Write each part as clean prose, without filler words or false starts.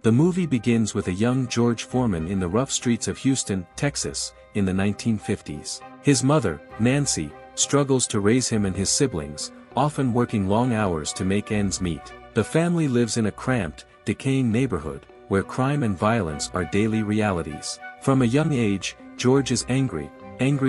The movie begins with a young George Foreman in the rough streets of Houston, Texas, in the 1950s. His mother, Nancy, struggles to raise him and his siblings, often working long hours to make ends meet. The family lives in a cramped, decaying neighborhood, where crime and violence are daily realities. From a young age, George is angry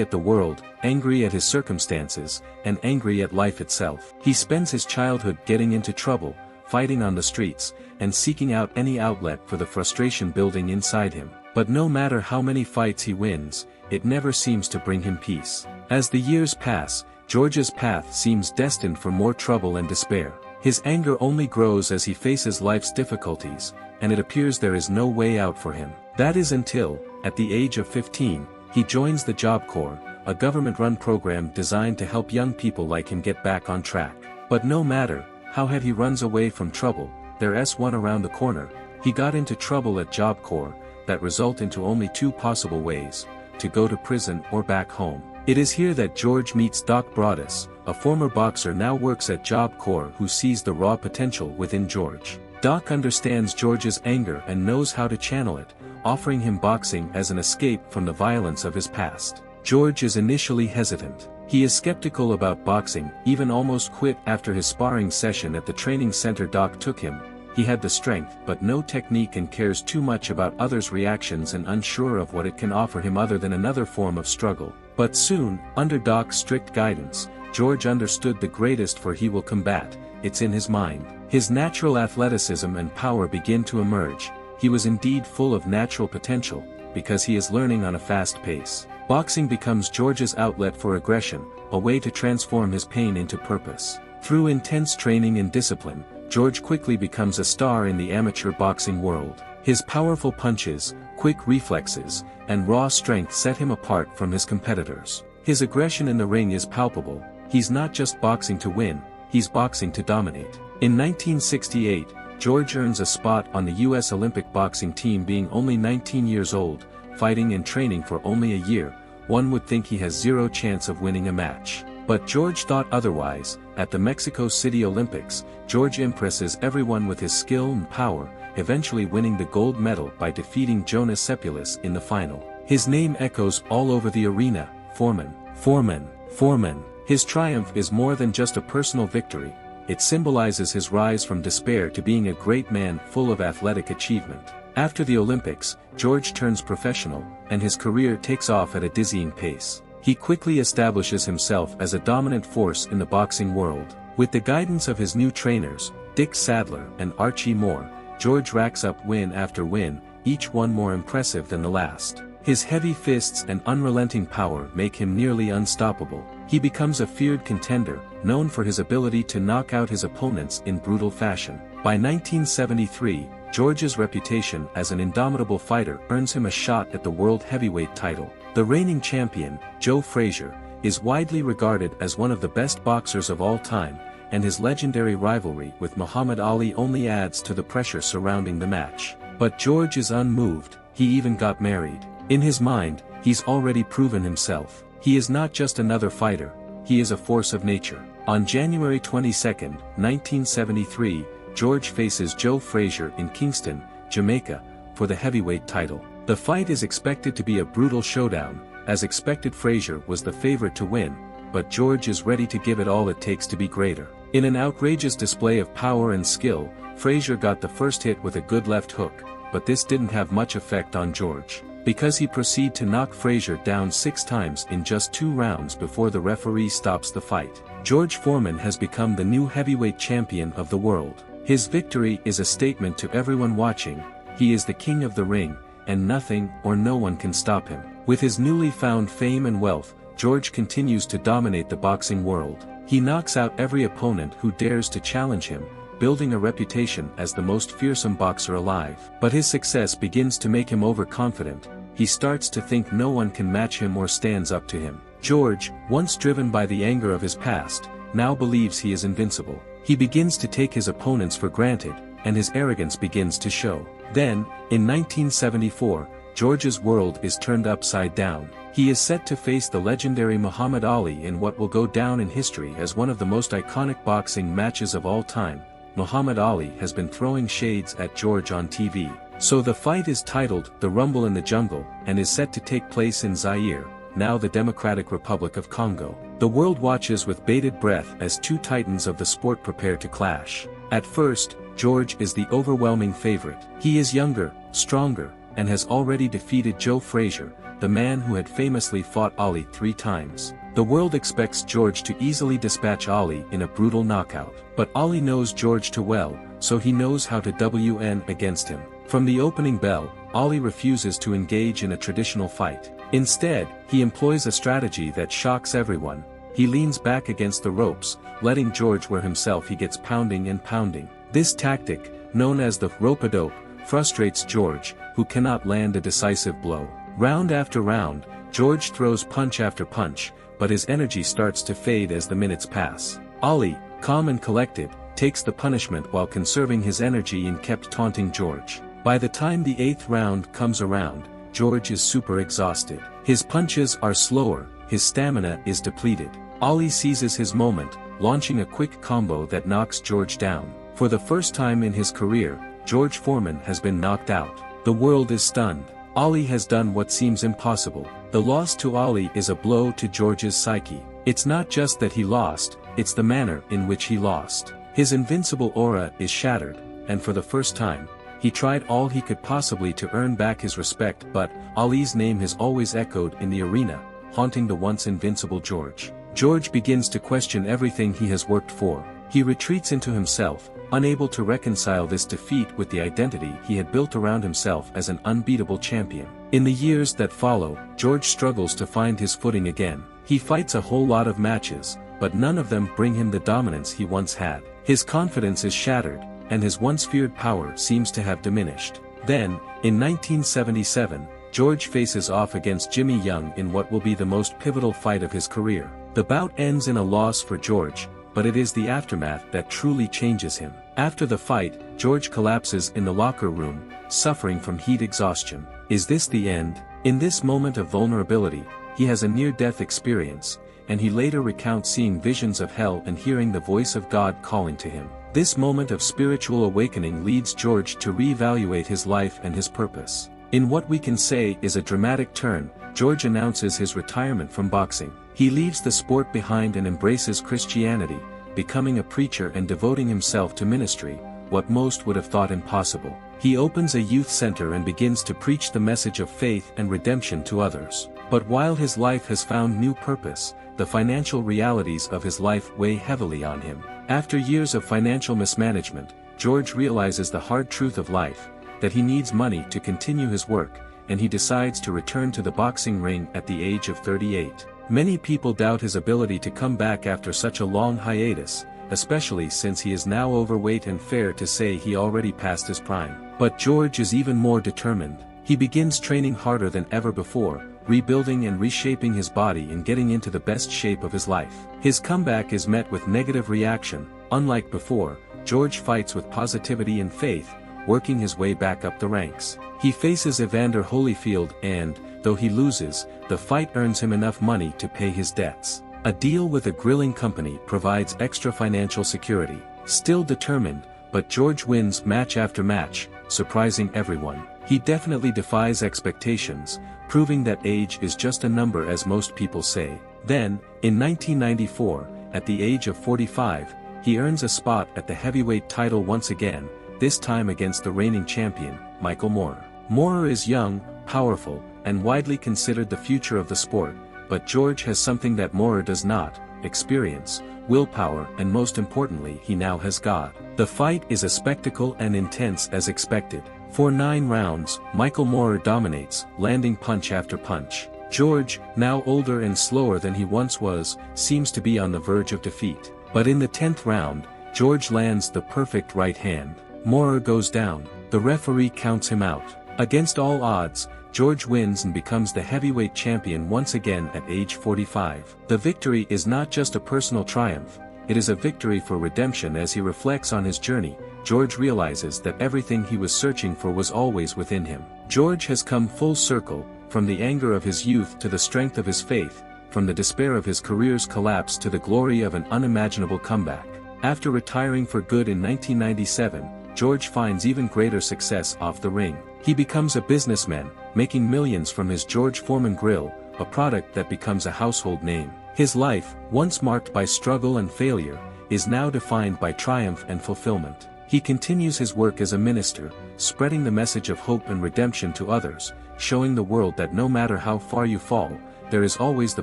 at the world, angry at his circumstances, and angry at life itself. He spends his childhood getting into trouble, fighting on the streets, and seeking out any outlet for the frustration building inside him. But no matter how many fights he wins, it never seems to bring him peace. As the years pass, George's path seems destined for more trouble and despair. His anger only grows as he faces life's difficulties, and it appears there is no way out for him. That is until, at the age of 15, he joins the Job Corps, a government-run program designed to help young people like him get back on track. But no matter how hard he runs away from trouble, there's one around the corner. He got into trouble at Job Corps that result into only two possible ways: to go to prison or back home. It is here that George meets Doc Broadus, a former boxer now works at Job Corps who sees the raw potential within George. Doc understands George's anger and knows how to channel it, offering him boxing as an escape from the violence of his past. George is initially hesitant. He is skeptical about boxing, even almost quit after his sparring session at the training center Doc took him. He had the strength but no technique and cares too much about others' reactions and unsure of what it can offer him other than another form of struggle. But soon, under Doc's strict guidance, George understood the greatest for he will combat, it's in his mind. His natural athleticism and power begin to emerge. He was indeed full of natural potential, because he is learning on a fast pace. Boxing becomes George's outlet for aggression, a way to transform his pain into purpose. Through intense training and discipline, George quickly becomes a star in the amateur boxing world. His powerful punches, quick reflexes, and raw strength set him apart from his competitors. His aggression in the ring is palpable. He's not just boxing to win, he's boxing to dominate. In 1968, George earns a spot on the U.S. Olympic boxing team being only 19 years old, fighting and training for only a year. One would think he has zero chance of winning a match. But George thought otherwise. At the Mexico City Olympics, George impresses everyone with his skill and power, eventually winning the gold medal by defeating Jonas Sepulus in the final. His name echoes all over the arena: Foreman, Foreman, Foreman. His triumph is more than just a personal victory. It symbolizes his rise from despair to being a great man full of athletic achievement. After the Olympics, George turns professional, and his career takes off at a dizzying pace. He quickly establishes himself as a dominant force in the boxing world. With the guidance of his new trainers, Dick Sadler and Archie Moore, George racks up win after win, each one more impressive than the last. His heavy fists and unrelenting power make him nearly unstoppable. He becomes a feared contender, known for his ability to knock out his opponents in brutal fashion. By 1973, George's reputation as an indomitable fighter earns him a shot at the world heavyweight title. The reigning champion, Joe Frazier, is widely regarded as one of the best boxers of all time, and his legendary rivalry with Muhammad Ali only adds to the pressure surrounding the match. But George is unmoved. He even got married. In his mind, he's already proven himself. He is not just another fighter, he is a force of nature. On January 22, 1973, George faces Joe Frazier in Kingston, Jamaica, for the heavyweight title. The fight is expected to be a brutal showdown. As expected, Frazier was the favorite to win, but George is ready to give it all it takes to be greater. In an outrageous display of power and skill, Frazier got the first hit with a good left hook, but this didn't have much effect on George, because he proceeded to knock Frazier down 6 times in just 2 rounds before the referee stops the fight. George Foreman has become the new heavyweight champion of the world. His victory is a statement to everyone watching: he is the king of the ring, and nothing or no one can stop him. With his newly found fame and wealth, George continues to dominate the boxing world. He knocks out every opponent who dares to challenge him, building a reputation as the most fearsome boxer alive. But his success begins to make him overconfident. He starts to think no one can match him or stands up to him. George, once driven by the anger of his past, now believes he is invincible. He begins to take his opponents for granted, and his arrogance begins to show. Then, in 1974, George's world is turned upside down. He is set to face the legendary Muhammad Ali in what will go down in history as one of the most iconic boxing matches of all time. Muhammad Ali has been throwing shades at George on TV. So the fight is titled The Rumble in the Jungle, and is set to take place in Zaire, now the Democratic Republic of Congo. The world watches with bated breath as two titans of the sport prepare to clash. At first, George is the overwhelming favorite. He is younger, stronger, and has already defeated Joe Frazier, the man who had famously fought Ali 3 times. The world expects George to easily dispatch Ali in a brutal knockout. But Ali knows George too well, so he knows how to win against him. From the opening bell, Ali refuses to engage in a traditional fight. Instead, he employs a strategy that shocks everyone. He leans back against the ropes, letting George wear himself. He gets pounding and pounding. This tactic, known as the rope-a-dope, frustrates George, who cannot land a decisive blow. Round after round, George throws punch after punch, but his energy starts to fade as the minutes pass. Ali, calm and collected, takes the punishment while conserving his energy and kept taunting George. By the time the 8th round comes around, George is super exhausted. His punches are slower, his stamina is depleted. Ali seizes his moment, launching a quick combo that knocks George down. For the first time in his career, George Foreman has been knocked out. The world is stunned. Ali has done what seems impossible. The loss to Ali is a blow to George's psyche. It's not just that he lost, it's the manner in which he lost. His invincible aura is shattered, and for the first time, he tried all he could possibly to earn back his respect, but Ali's name has always echoed in the arena, haunting the once invincible George. George begins to question everything he has worked for. He retreats into himself, unable to reconcile this defeat with the identity he had built around himself as an unbeatable champion. In the years that follow, George struggles to find his footing again. He fights a whole lot of matches, but none of them bring him the dominance he once had. His confidence is shattered, and his once feared power seems to have diminished. Then, in 1977, George faces off against Jimmy Young in what will be the most pivotal fight of his career. The bout ends in a loss for George, but it is the aftermath that truly changes him. After the fight, George collapses in the locker room, suffering from heat exhaustion. Is this the end? In this moment of vulnerability, he has a near-death experience, and he later recounts seeing visions of hell and hearing the voice of God calling to him. This moment of spiritual awakening leads George to reevaluate his life and his purpose. In what we can say is a dramatic turn, George announces his retirement from boxing. He leaves the sport behind and embraces Christianity, becoming a preacher and devoting himself to ministry, what most would have thought impossible. He opens a youth center and begins to preach the message of faith and redemption to others. But while his life has found new purpose, the financial realities of his life weigh heavily on him. After years of financial mismanagement, George realizes the hard truth of life, that he needs money to continue his work, and he decides to return to the boxing ring at the age of 38. Many people doubt his ability to come back after such a long hiatus, especially since he is now overweight and fair to say he already passed his prime. But George is even more determined. He begins training harder than ever before, rebuilding and reshaping his body and getting into the best shape of his life. His comeback is met with negative reaction. Unlike before, George fights with positivity and faith, working his way back up the ranks. He faces Evander Holyfield and, though he loses, the fight earns him enough money to pay his debts. A deal with a grilling company provides extra financial security. Still determined, but George wins match after match, surprising everyone. He definitely defies expectations, proving that age is just a number as most people say. Then, in 1994, at the age of 45, he earns a spot at the heavyweight title once again, this time against the reigning champion, Michael Moorer. Moorer is young, powerful, and widely considered the future of the sport, but George has something that Moorer does not: experience, willpower, and most importantly, he now has God. The fight is a spectacle and intense as expected. For 9 rounds, Michael Moorer dominates, landing punch after punch. George, now older and slower than he once was, seems to be on the verge of defeat. But in the 10th round, George lands the perfect right hand. Moorer goes down. The referee counts him out. Against all odds, George wins and becomes the heavyweight champion once again at age 45. The victory is not just a personal triumph, it is a victory for redemption. As he reflects on his journey, George realizes that everything he was searching for was always within him. George has come full circle, from the anger of his youth to the strength of his faith, from the despair of his career's collapse to the glory of an unimaginable comeback. After retiring for good in 1997, George finds even greater success off the ring. He becomes a businessman, making millions from his George Foreman grill, a product that becomes a household name. His life, once marked by struggle and failure, is now defined by triumph and fulfillment. He continues his work as a minister, spreading the message of hope and redemption to others, showing the world that no matter how far you fall, there is always the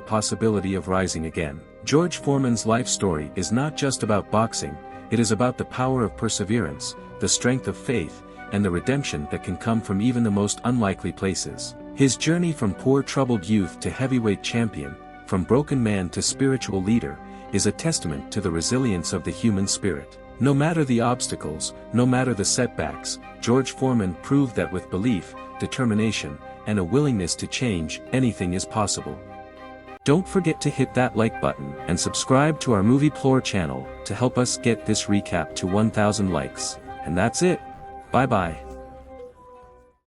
possibility of rising again. George Foreman's life story is not just about boxing, it is about the power of perseverance, the strength of faith, and the redemption that can come from even the most unlikely places. His journey from poor troubled youth to heavyweight champion, from broken man to spiritual leader, is a testament to the resilience of the human spirit. No matter the obstacles, no matter the setbacks, George Foreman proved that with belief, determination, and a willingness to change, anything is possible. Don't forget to hit that like button and subscribe to our movieplore channel to help us get this recap to 1,000 likes. And that's it. Bye bye.